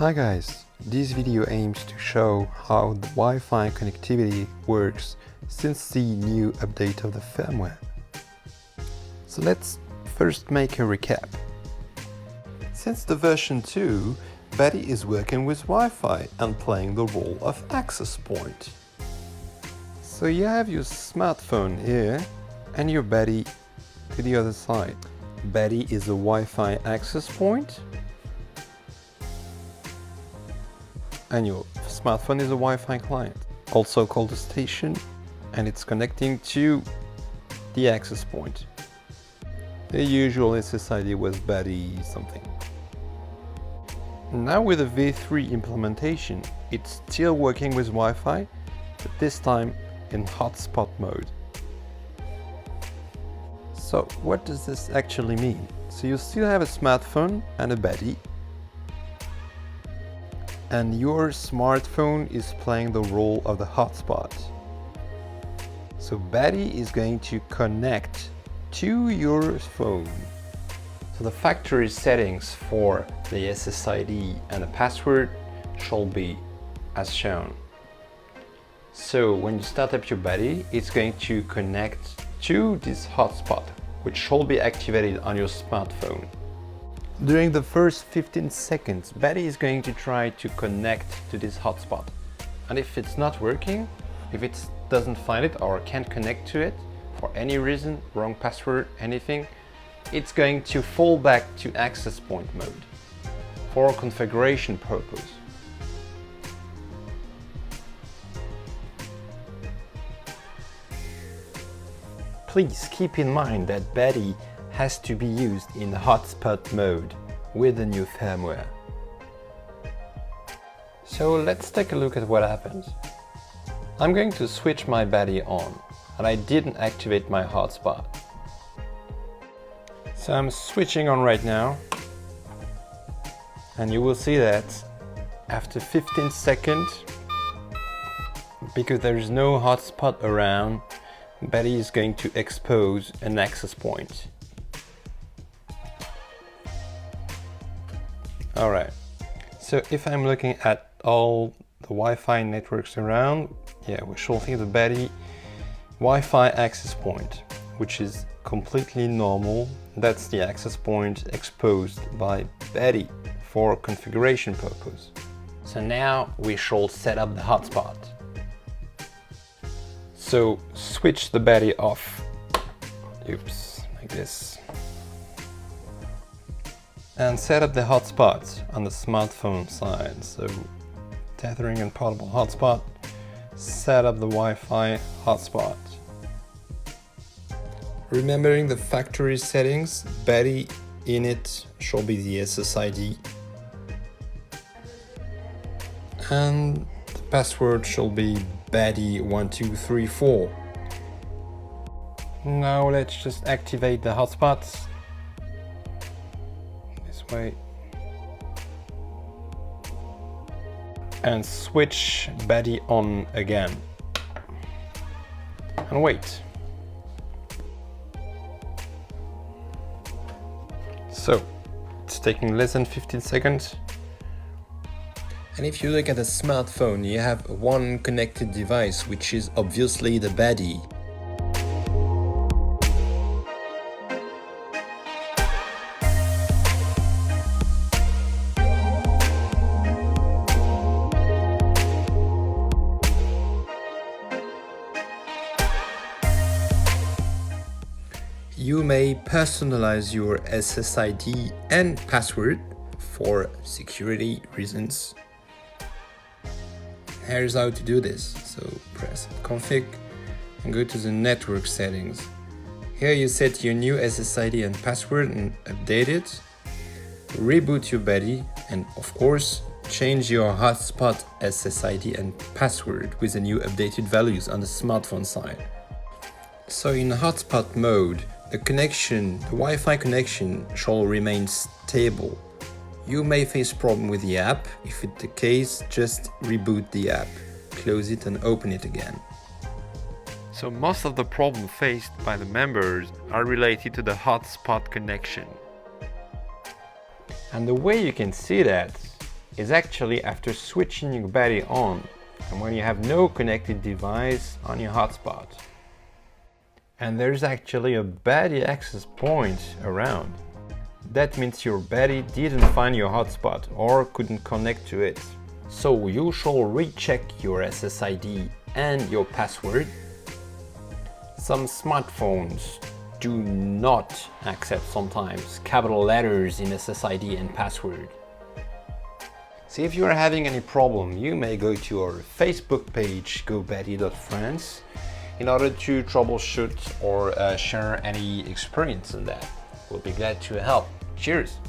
Hi guys, this video aims to show how the Wi-Fi connectivity works since the new update of the firmware. So let's first make a recap. Since the version 2, BADDY is working with Wi-Fi and playing the role of access point. So you have your smartphone here and your BADDY to the other side. BADDY is a Wi-Fi access point, and your smartphone is a Wi-Fi client, also called a station, and it's connecting to the access point. The usual SSID was BADDY something. Now with the V3 implementation, it's still working with Wi-Fi, but this time in hotspot mode. So what does this actually mean? So you still have a smartphone and a BADDY, and your smartphone is playing the role of the hotspot. So BADDY is going to connect to your phone. So the factory settings for the SSID and the password shall be as shown. So when you start up your BADDY, it's going to connect to this hotspot, which shall be activated on your smartphone. During the first 15 seconds, BADDY is going to try to connect to this hotspot. And if it's not working, if it doesn't find it or can't connect to it for any reason, wrong password, anything, it's going to fall back to access point mode for configuration purpose. Please keep in mind that BADDY has to be used in hotspot mode with the new firmware. So let's take a look at what happens. I'm going to switch my BADDY on, and I didn't activate my hotspot. So I'm switching on right now, and you will see that after 15 seconds, because there is no hotspot around, BADDY is going to expose an access point. Alright, so if I'm looking at all the Wi-Fi networks around, yeah, we shall see the BADDY Wi-Fi access point, which is completely normal. That's the access point exposed by BADDY for configuration purpose. So now we shall set up the hotspot. So switch the BADDY off, oops, like this, and set up the hotspot on the smartphone side. So tethering and portable hotspot, set up the Wi-Fi hotspot. Remembering the factory settings, BADDY init shall be the SSID, and the password shall be BADDY1234. Now let's just activate the hotspots. This way. And switch BADDY on again. And wait. So, it's taking less than 15 seconds. And if you look at a smartphone, you have one connected device, which is obviously the BADDY. You may personalize your SSID and password for security reasons. Here's how to do this. So press config and go to the network settings. Here you set your new SSID and password and update it. Reboot your BADDY and of course change your hotspot SSID and password with the new updated values on the smartphone side. So in hotspot mode, the Wi-Fi connection shall remain stable. You may face problem with the app. If it's the case, just reboot the app, close it and open it again. So most of the problems faced by the members are related to the hotspot connection. And the way you can see that is actually after switching your BADDY on and when you have no connected device on your hotspot. And there's actually a BADDY access point around. That means your BADDY didn't find your hotspot or couldn't connect to it. So you shall recheck your SSID and your password. Some smartphones do not accept sometimes capital letters in SSID and password. So if you are having any problem, you may go to our Facebook page, GoBaddy.France, in order to troubleshoot or share any experience in that. We'll be glad to help. Cheers!